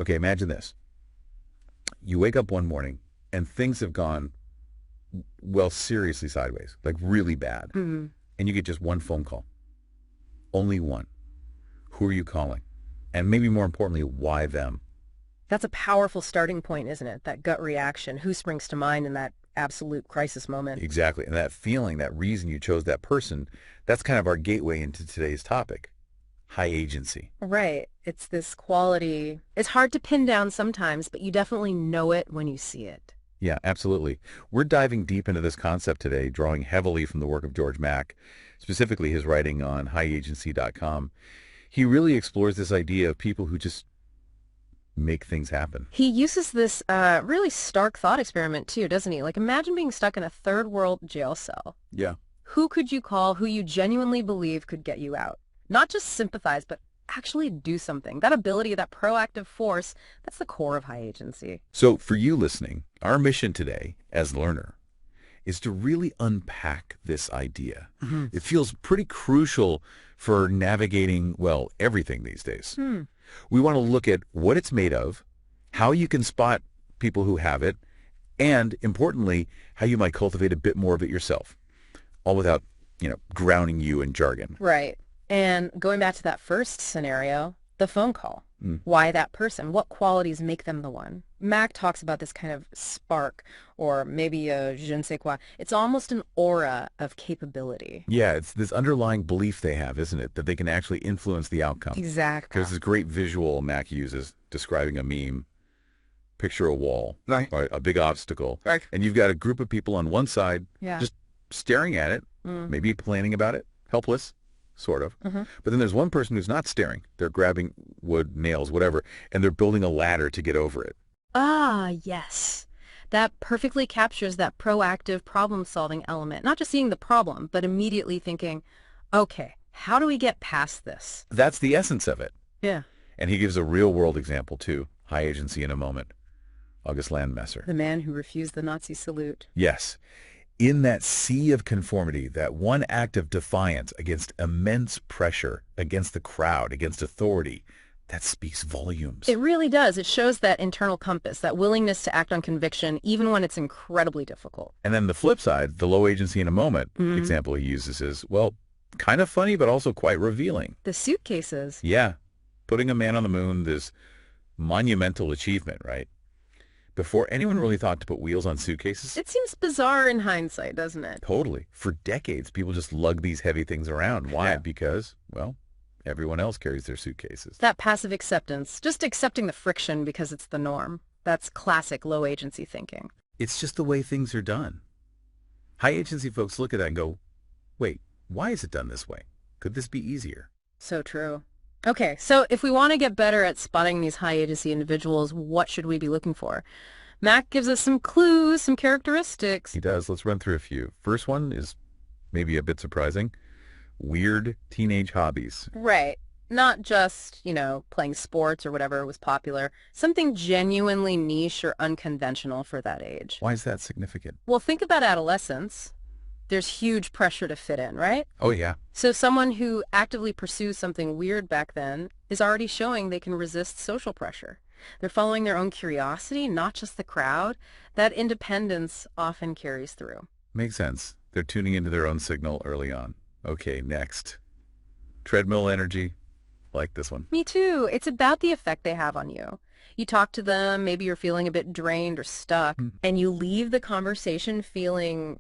Okay, imagine this. You wake up one morning and things have gone, well, seriously sideways, like really bad. Hmm. And you get just one phone call. Only one. Who are you calling? And maybe more importantly, why them? That's a powerful starting point, isn't it? That gut reaction. Who springs to mind in that absolute crisis moment? Exactly. And that feeling, that reason you chose that person, that's kind of our gateway into today's topic. High agency. Right. It's this quality. It's hard to pin down sometimes, but you definitely know it when you see it. Yeah, absolutely. We're diving deep into this concept today, drawing heavily from the work of George Mack, specifically his writing on highagency.com. He really explores this idea of people who just make things happen. He uses this really stark thought experiment too, doesn't he? Like imagine being stuck in a third world jail cell. Yeah. Who could you call who you genuinely believe could get you out? Not just sympathize, but actually do something. That ability, that proactive force, that's the core of high agency. So for you listening, our mission today as learner is to really unpack this idea. Mm-hmm. It feels pretty crucial for navigating, well, everything these days. We want to look at what it's made of, how you can spot people who have it, and importantly, how you might cultivate a bit more of it yourself, all without, drowning you in jargon. Right. And going back to that first scenario, the phone call. Why that person? What qualities make them the one? Mack talks about this kind of spark or maybe a je ne sais quoi. It's almost an aura of capability. Yeah, it's this underlying belief they have, isn't it, that they can actually influence the outcome. Exactly. There's this great visual Mack uses describing a meme. Picture a wall, Right. A big obstacle, Right. and you've got a group of people on one side Yeah. just staring at it, maybe complaining about it, helpless, sort of. Mm-hmm. But then there's one person who's not staring. They're grabbing wood, nails, whatever, and they're building a ladder to get over it. Ah, yes. That perfectly captures that proactive problem-solving element. Not just seeing the problem, but immediately thinking, okay, how do we get past this? That's the essence of it. Yeah. And he gives a real-world example, too. High agency in a moment. August Landmesser. The man who refused the Nazi salute. Yes. In that sea of conformity, that one act of defiance against immense pressure, against the crowd, against authority, that speaks volumes. It really does. It shows that internal compass, that willingness to act on conviction, even when it's incredibly difficult. And then the flip side, the low agency in a moment example he uses is, well, kind of funny, but also quite revealing. The suitcases. Yeah. Putting a man on the moon, this monumental achievement, right? Before anyone really thought to put wheels on suitcases. It seems bizarre in hindsight, doesn't it? Totally. For decades, people just lug these heavy things around. Why? Yeah. Because, well, everyone else carries their suitcases. That passive acceptance, just accepting the friction because it's the norm. That's classic low agency thinking. It's just the way things are done. High agency folks look at that and go, wait, why is it done this way? Could this be easier? So true. Okay, so if we want to get better at spotting these high agency individuals, what should we be looking for? Mack gives us some clues, some characteristics. He does. Let's run through a few. First one is maybe a bit surprising. Weird teenage hobbies. Right. Not just, playing sports or whatever was popular. Something genuinely niche or unconventional for that age. Why is that significant? Well, think about adolescence. There's huge pressure to fit in, right? Oh, yeah. So someone who actively pursues something weird back then is already showing they can resist social pressure. They're following their own curiosity, not just the crowd. That independence often carries through. Makes sense. They're tuning into their own signal early on. Okay, next. Treadmill energy. Like this one. Me too. It's about the effect they have on you. You talk to them, maybe you're feeling a bit drained or stuck, and you leave the conversation feeling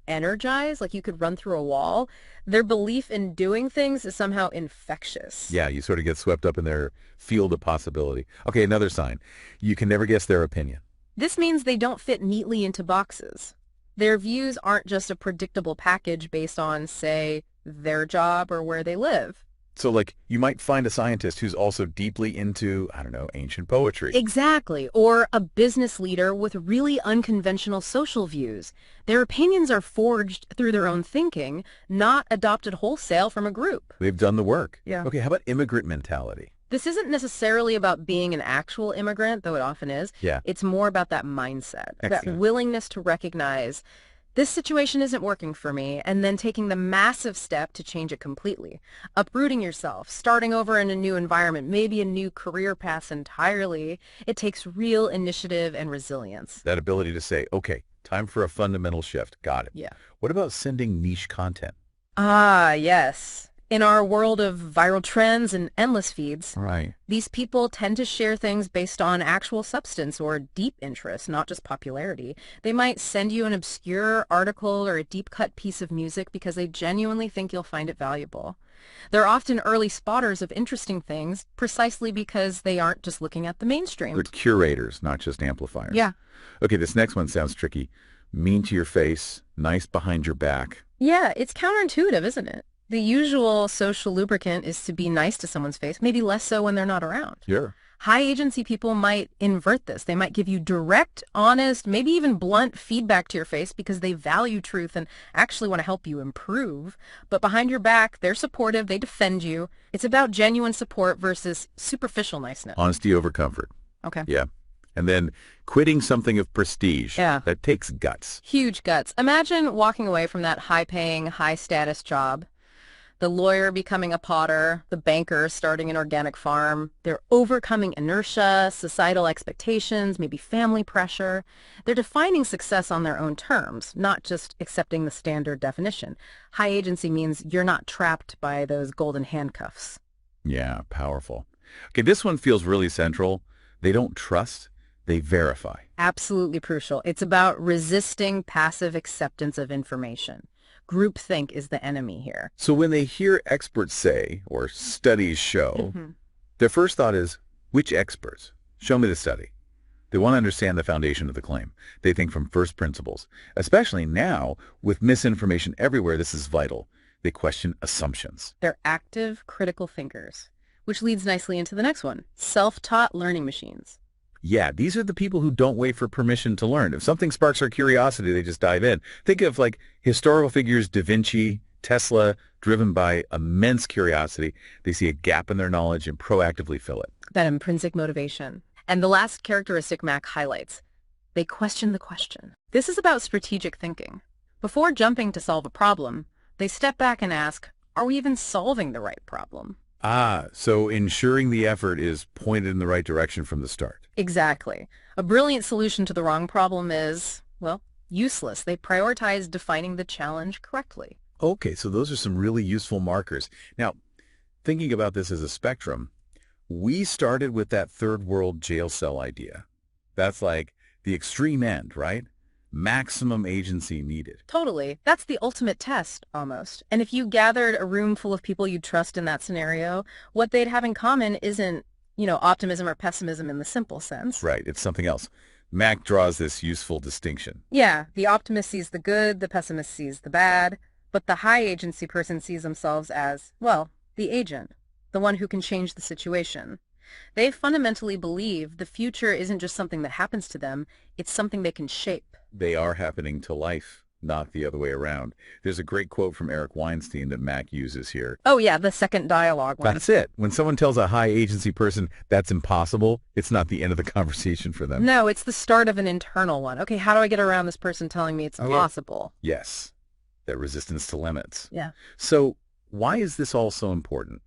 energized, like you could run through a wall. Their belief in doing things is somehow infectious. Yeah, you sort of get swept up in their field of possibility. Okay, another sign. You can never guess their opinion. This means they don't fit neatly into boxes. Their views aren't just a predictable package based on, say, their job or where they live. So, like, you might find a scientist who's also deeply into, I don't know, ancient poetry. Exactly. Or a business leader with really unconventional social views. Their opinions are forged through their own thinking, not adopted wholesale from a group. They've done the work. Yeah. Okay, how about immigrant mentality? This isn't necessarily about being an actual immigrant, though it often is. Yeah. It's more about that mindset, that Excellent. willingness to recognize This situation isn't working for me, and then taking the massive step to change it completely. Uprooting yourself, starting over in a new environment, maybe a new career path entirely. It takes real initiative and resilience. That ability to say, okay, time for a fundamental shift. Got it. Yeah. What about sending niche content? Ah, yes. In our world of viral trends and endless feeds, Right. these people tend to share things based on actual substance or deep interest, not just popularity. They might send you an obscure article or a deep-cut piece of music because they genuinely think you'll find it valuable. They're often early spotters of interesting things precisely because they aren't just looking at the mainstream. They're curators, not just amplifiers. Yeah. Okay, this next one sounds tricky. Mean to your face, nice behind your back. Yeah, it's counterintuitive, isn't it? The usual social lubricant is to be nice to someone's face, maybe less so when they're not around. Sure. High agency people might invert this. They might give you direct, honest, maybe even blunt feedback to your face because they value truth and actually want to help you improve. But behind your back, they're supportive, they defend you. It's about genuine support versus superficial niceness. Honesty over comfort. Okay. Yeah. And then quitting something of prestige. Yeah. That takes guts. Huge guts. Imagine walking away from that high-paying, high-status job. The lawyer becoming a potter, the banker starting an organic farm. They're overcoming inertia, societal expectations, maybe family pressure. They're defining success on their own terms, not just accepting the standard definition. High agency means you're not trapped by those golden handcuffs. Yeah, powerful. Okay, this one feels really central. They don't trust, they verify. Absolutely crucial. It's about resisting passive acceptance of information. Groupthink is the enemy here. So when they hear experts say, or studies show, their first thought is, which experts? Show me the study. They want to understand the foundation of the claim. They think from first principles. Especially now, with misinformation everywhere, this is vital. They question assumptions. They're active, critical thinkers, which leads nicely into the next one, self-taught learning machines. Yeah, these are the people who don't wait for permission to learn. If something sparks their curiosity, they just dive in. Think of like historical figures, Da Vinci, Tesla, driven by immense curiosity. They see a gap in their knowledge and proactively fill it. That intrinsic motivation. And the last characteristic Mack highlights, they question the question. This is about strategic thinking. Before jumping to solve a problem, they step back and ask, are we even solving the right problem? Ah, so ensuring the effort is pointed in the right direction from the start. Exactly. A brilliant solution to the wrong problem is, well, useless. They prioritize defining the challenge correctly. Okay, so those are some really useful markers. Now, thinking about this as a spectrum, we started with that third world jail cell idea. That's like the extreme end, right? Maximum agency needed. Totally. That's the ultimate test, almost. And if you gathered a room full of people you trust in that scenario, what they'd have in common isn't, optimism or pessimism in the simple sense. Right, it's something else. Mack draws this useful distinction. Yeah, the optimist sees the good, the pessimist sees the bad, but the high agency person sees themselves as, well, the agent, the one who can change the situation. They fundamentally believe the future isn't just something that happens to them, it's something they can shape. They are happening to life, not the other way around. There's a great quote from Eric Weinstein that Mack uses here. Oh yeah, the second dialogue one. That's it. When someone tells a high agency person that's impossible, it's not the end of the conversation for them. No, it's the start of an internal one. Okay, how do I get around this person telling me it's impossible? Yes, that resistance to limits. Yeah. So why is this all so important?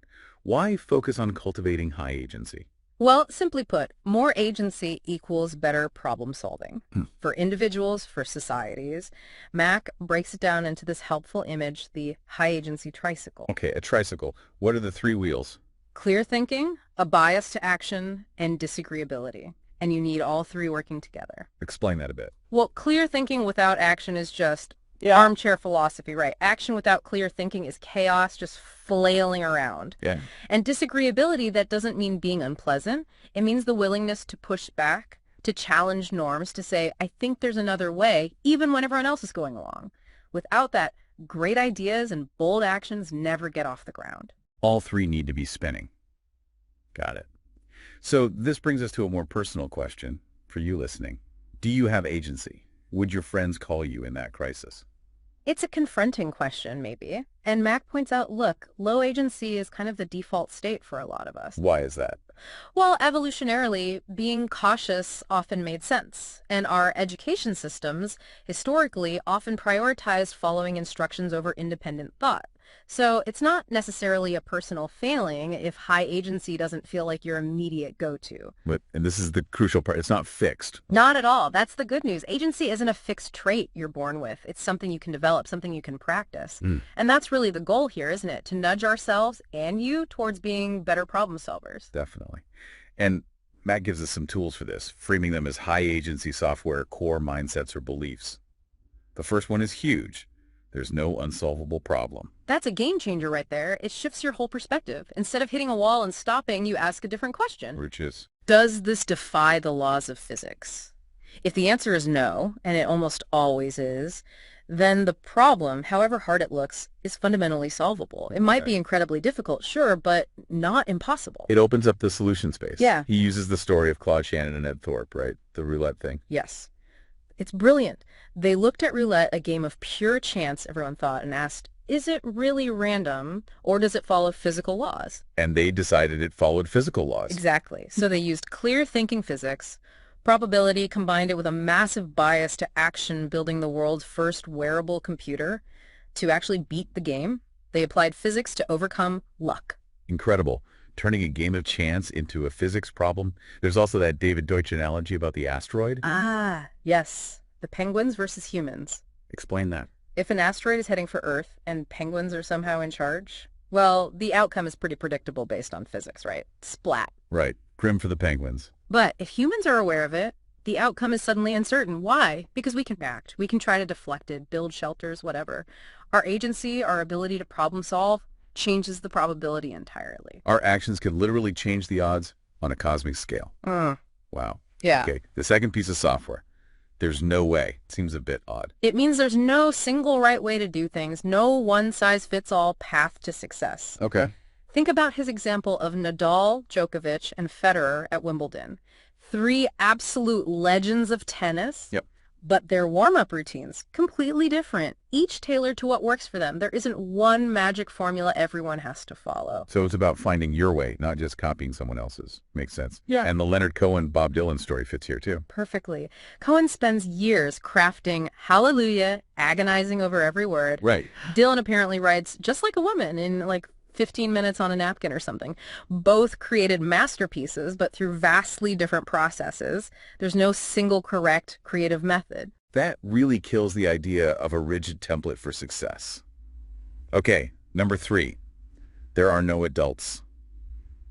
Why focus on cultivating high agency? Well, simply put, more agency equals better problem solving. For individuals, for societies. Mack breaks it down into this helpful image, the high agency tricycle. Okay, a tricycle. What are the three wheels? Clear thinking, a bias to action, and disagreeability. And you need all three working together. Explain that a bit. Well, clear thinking without action is just armchair philosophy, right? Action without clear thinking is chaos, just flailing around. Yeah. And disagreeability, that doesn't mean being unpleasant. It means the willingness to push back, to challenge norms, to say, I think there's another way, even when everyone else is going along. Without that, great ideas and bold actions never get off the ground. All three need to be spinning. Got it. So this brings us to a more personal question for you listening. Do you have agency? Would your friends call you in that crisis? It's a confronting question, maybe. And Mack points out, look, low agency is kind of the default state for a lot of us. Why is that? Well, evolutionarily, being cautious often made sense, and our education systems historically often prioritized following instructions over independent thought. So it's not necessarily a personal failing if high agency doesn't feel like your immediate go-to. And this is the crucial part. It's not fixed. Not at all. That's the good news. Agency isn't a fixed trait you're born with. It's something you can develop, something you can practice. And that's really the goal here, isn't it? To nudge ourselves and you towards being better problem solvers. Definitely. And Matt gives us some tools for this, framing them as high agency software core mindsets or beliefs. The first one is huge. There's no unsolvable problem. That's a game changer right there. It shifts your whole perspective. Instead of hitting a wall and stopping, you ask a different question. Which is, does this defy the laws of physics? If the answer is no, and it almost always is, then the problem, however hard it looks, is fundamentally solvable. It might be incredibly difficult, sure, but not impossible. it opens up the solution space. Yeah. He uses the story of Claude Shannon and Ed Thorpe, right? The roulette thing. Yes. It's brilliant. They looked at roulette, a game of pure chance, everyone thought, and asked, is it really random, or does it follow physical laws? And they decided it followed physical laws. Exactly. So they used clear thinking physics, probability, combined it with a massive bias to action, building the world's first wearable computer to actually beat the game. They applied physics to overcome luck. Incredible. Turning a game of chance into a physics problem. There's also that David Deutsch analogy about the asteroid. Ah, yes. The penguins versus humans. Explain that. If an asteroid is heading for Earth and penguins are somehow in charge, well, the outcome is pretty predictable based on physics, right? Splat. Right. Grim for the penguins. But if humans are aware of it, the outcome is suddenly uncertain. Why? Because we can act. We can try to deflect it, build shelters, whatever. Our agency, our ability to problem solve, changes the probability entirely. Our actions could literally change the odds on a cosmic scale. Wow. Yeah. Okay. The second piece of software. There's no way. Seems a bit odd. It means there's no single right way to do things, no one-size-fits-all path to success. Okay. Think about his example of Nadal, Djokovic, and Federer at Wimbledon. 3 absolute legends of tennis. Yep. But their warm-up routines, completely different, each tailored to what works for them. There isn't one magic formula everyone has to follow. So it's about finding your way, not just copying someone else's. Makes sense. Yeah. And the Leonard Cohen, Bob Dylan story fits here too. Perfectly. Cohen spends years crafting Hallelujah, agonizing over every word. Right. Dylan apparently writes just like a woman in like 15 minutes on a napkin or something. Both created masterpieces, but through vastly different processes. There's no single correct creative method. That really kills the idea of a rigid template for success. Okay, number 3. There are no adults.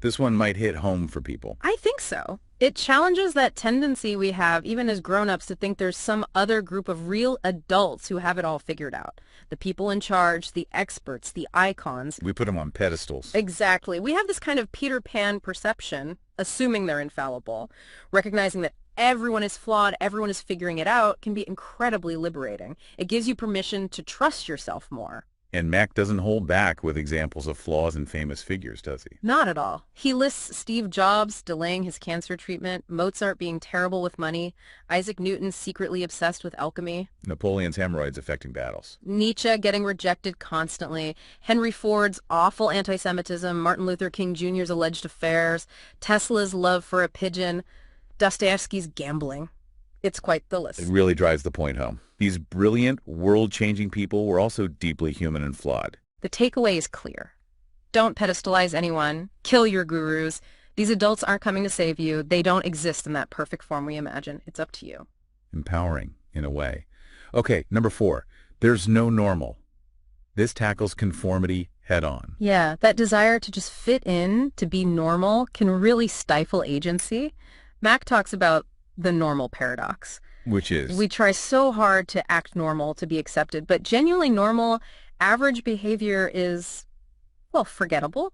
This one might hit home for people. I think so. It challenges that tendency we have, even as grown-ups, to think there's some other group of real adults who have it all figured out. The people in charge, the experts, the icons. We put them on pedestals. Exactly. We have this kind of Peter Pan perception, assuming they're infallible. Recognizing that everyone is flawed, everyone is figuring it out, can be incredibly liberating. It gives you permission to trust yourself more. And Mack doesn't hold back with examples of flaws in famous figures, does he? Not at all. He lists Steve Jobs delaying his cancer treatment, Mozart being terrible with money, Isaac Newton secretly obsessed with alchemy, Napoleon's hemorrhoids affecting battles. Nietzsche getting rejected constantly, Henry Ford's awful anti-Semitism, Martin Luther King Jr.'s alleged affairs, Tesla's love for a pigeon, Dostoevsky's gambling. It's quite the list. It really drives the point home. These brilliant, world-changing people were also deeply human and flawed. The takeaway is clear. Don't pedestalize anyone. Kill your gurus. These adults aren't coming to save you. They don't exist in that perfect form we imagine. It's up to you. Empowering, in a way. Okay, number 4. There's no normal. This tackles conformity head-on. Yeah, that desire to just fit in, to be normal, can really stifle agency. Mack talks about the normal paradox. Which is? We try so hard to act normal, to be accepted, but genuinely normal, average behavior is, well, forgettable.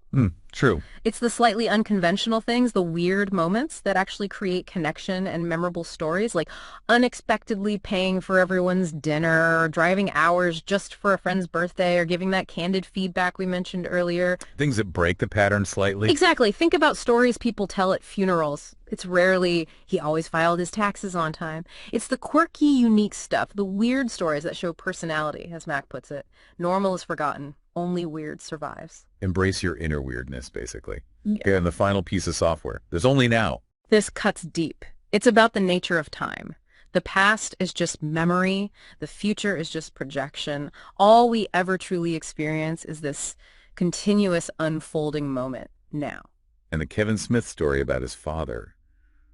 True. It's the slightly unconventional things, the weird moments that actually create connection and memorable stories, like unexpectedly paying for everyone's dinner, or driving hours just for a friend's birthday, or giving that candid feedback we mentioned earlier. Things that break the pattern slightly. Exactly. Think about stories people tell at funerals. It's rarely, he always filed his taxes on time. It's the quirky, unique stuff, the weird stories that show personality, as Mack puts it. Normal is forgotten. Only weird survives. Embrace your inner weirdness, basically. Yeah. Okay, and the final piece of software. There's only now. This cuts deep. It's about the nature of time. The past is just memory. The future is just projection. All we ever truly experience is this continuous unfolding moment now. And the Kevin Smith story about his father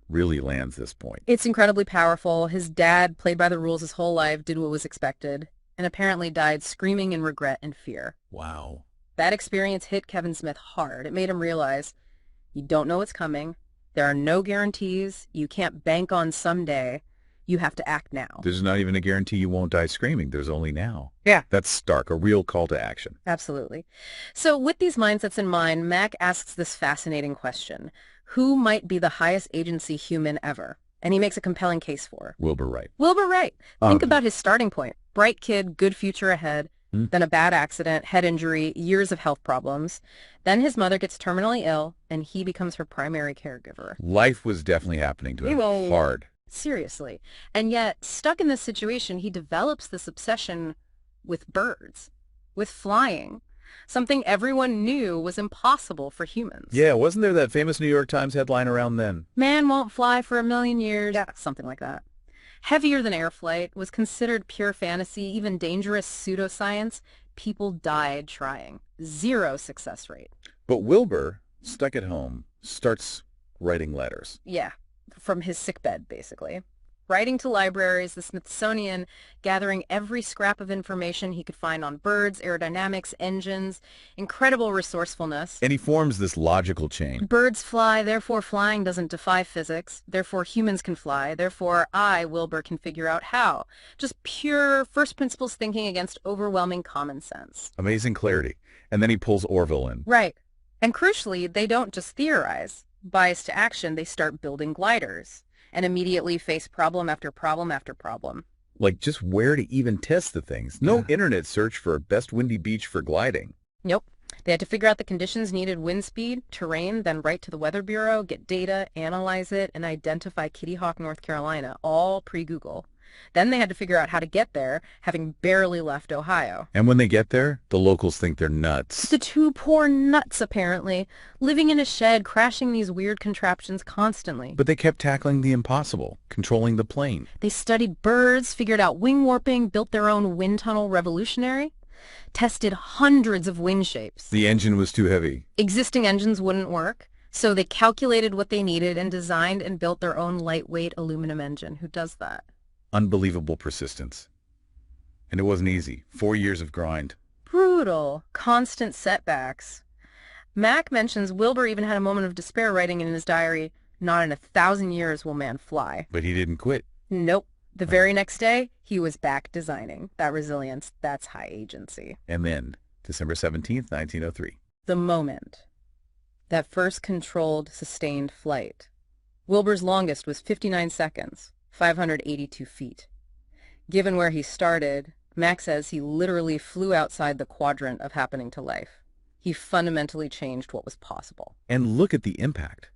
really lands this point. It's incredibly powerful. His dad played by the rules his whole life, did what was expected, and apparently died screaming in regret and fear. Wow. That experience hit Kevin Smith hard. It made him realize you don't know what's coming. There are no guarantees. You can't bank on someday. You have to act now. There's not even a guarantee you won't die screaming. There's only now. Yeah. That's stark, a real call to action. Absolutely. So with these mindsets in mind, Mack asks this fascinating question. Who might be the highest agency human ever? And he makes a compelling case for Wilbur Wright. Wilbur Wright. Think about his starting point. Bright kid, good future ahead. Then a bad accident, head injury, years of health problems. Then his mother gets terminally ill, and he becomes her primary caregiver. Life was definitely happening to him hard. Seriously. And yet, stuck in this situation, he develops this obsession with birds, with flying, something everyone knew was impossible for humans. Yeah, wasn't there that famous New York Times headline around then? Man won't fly for 1,000,000 years. Yeah, something like that. Heavier than air flight, was considered pure fantasy, even dangerous pseudoscience. People died trying. 0 success rate. But Wilbur, stuck at home, starts writing letters. Yeah, from his sickbed, basically. Writing to libraries, the Smithsonian, gathering every scrap of information he could find on birds, aerodynamics, engines, incredible resourcefulness. And he forms this logical chain. Birds fly, therefore flying doesn't defy physics. Therefore humans can fly. Therefore I, Wilbur, can figure out how. Just pure first principles thinking against overwhelming common sense. Amazing clarity. And then he pulls Orville in. Right. And crucially, they don't just theorize. Biased to action, they start building gliders and immediately face problem after problem after problem. Like just where to even test the things. No internet search for best windy beach for gliding. Nope. They had to figure out the conditions needed, wind speed, terrain, then write to the Weather Bureau, get data, analyze it, and identify Kitty Hawk, North Carolina, all pre-Google. Then they had to figure out how to get there, having barely left Ohio. And when they get there, the locals think they're nuts. The 2 poor nuts, apparently, living in a shed, crashing these weird contraptions constantly. But they kept tackling the impossible, controlling the plane. They studied birds, figured out wing warping, built their own wind tunnel revolutionary, tested hundreds of wind shapes. The engine was too heavy. Existing engines wouldn't work, so they calculated what they needed and designed and built their own lightweight aluminum engine. Who does that? Unbelievable persistence. And it wasn't easy. 4 years of grind. Brutal. Constant setbacks. Mack mentions Wilbur even had a moment of despair, writing in his diary, "Not in 1,000 years will man fly." But he didn't quit. Nope. The very next day, he was back designing. That resilience, that's high agency. And then, December 17th, 1903. The moment. That first controlled, sustained flight. Wilbur's longest was 59 seconds, 582 feet. Given where he started, Mack says he literally flew outside the quadrant of happening to life. He fundamentally changed what was possible. And look at the impact.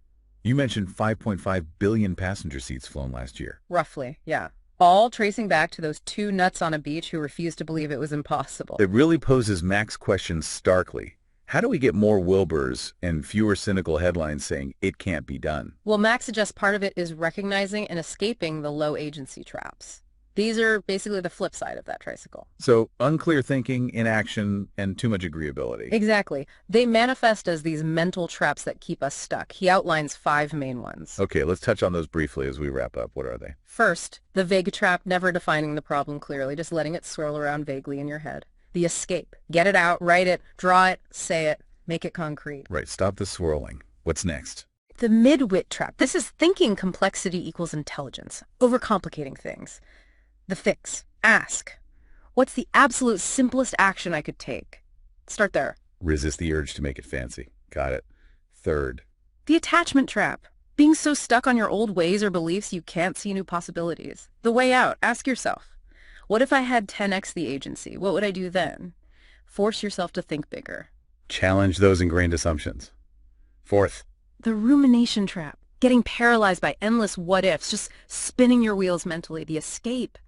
You mentioned 5.5 billion passenger seats flown last year. Roughly, yeah. All tracing back to those 2 nuts on a beach who refused to believe it was impossible. It really poses Mack's question starkly. How do we get more Wilburs and fewer cynical headlines saying it can't be done? Well, Mack suggests part of it is recognizing and escaping the low agency traps. These are basically the flip side of that tricycle. So unclear thinking, inaction, and too much agreeability. Exactly. They manifest as these mental traps that keep us stuck. He outlines 5 main ones. Okay, let's touch on those briefly as we wrap up. What are they? First, the vague trap, never defining the problem clearly, just letting it swirl around vaguely in your head. The escape. Get it out, write it, draw it, say it, make it concrete. Right, stop the swirling. What's next? The mid-wit trap. This is thinking complexity equals intelligence, overcomplicating things. The fix. Ask. What's the absolute simplest action I could take? Start there. Resist the urge to make it fancy. Got it. Third. The attachment trap. Being so stuck on your old ways or beliefs you can't see new possibilities. The way out. Ask yourself, what if I had 10x the agency? What would I do then? Force yourself to think bigger. Challenge those ingrained assumptions. Fourth. The rumination trap. Getting paralyzed by endless what-ifs, just spinning your wheels mentally. The escape.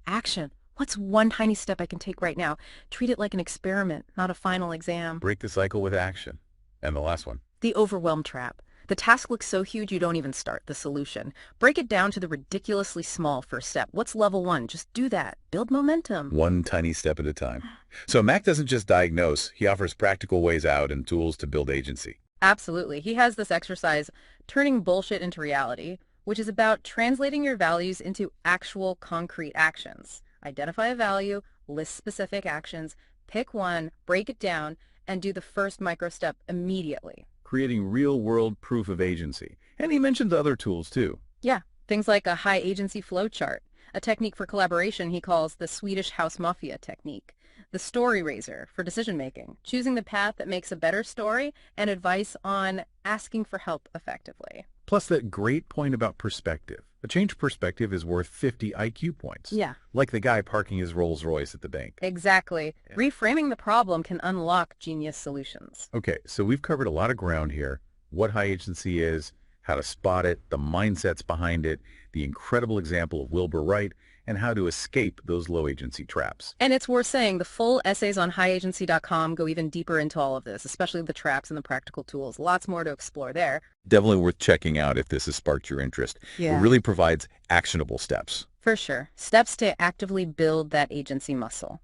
Action. What's one tiny step I can take right now? Treat it like an experiment, not a final exam. Break the cycle with action. And the last one. The overwhelm trap. The task looks so huge you don't even start the solution. Break it down to the ridiculously small first step. What's level 1? Just do that. Build momentum. One tiny step at a time. So Mack doesn't just diagnose, he offers practical ways out and tools to build agency. Absolutely. He has this exercise, Turning Bullshit into Reality, which is about translating your values into actual concrete actions. Identify a value, list specific actions, pick one, break it down, and do the first micro step immediately. Creating real-world proof of agency. And he mentions other tools, too. Yeah, things like a high agency flow chart, a technique for collaboration he calls the Swedish House Mafia technique, the story raiser for decision making, choosing the path that makes a better story, and advice on asking for help effectively. Plus that great point about perspective. A changed perspective is worth 50 IQ points. Yeah. Like the guy parking his Rolls-Royce at the bank. Exactly. Yeah. Reframing the problem can unlock genius solutions. Okay, so we've covered a lot of ground here. What high agency is, how to spot it, the mindsets behind it, the incredible example of Wilbur Wright, and how to escape those low agency traps. And it's worth saying the full essays on highagency.com go even deeper into all of this, especially the traps and the practical tools. Lots more to explore there. Definitely worth checking out if this has sparked your interest. Yeah. It really provides actionable steps. For sure. Steps to actively build that agency muscle.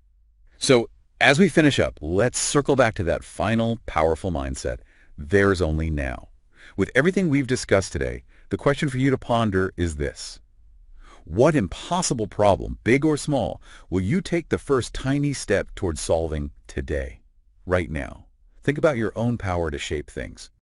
So as we finish up, let's circle back to that final powerful mindset. There's only now. With everything we've discussed today, the question for you to ponder is this. What impossible problem, big or small, will you take the first tiny step towards solving today, right now? Think about your own power to shape things.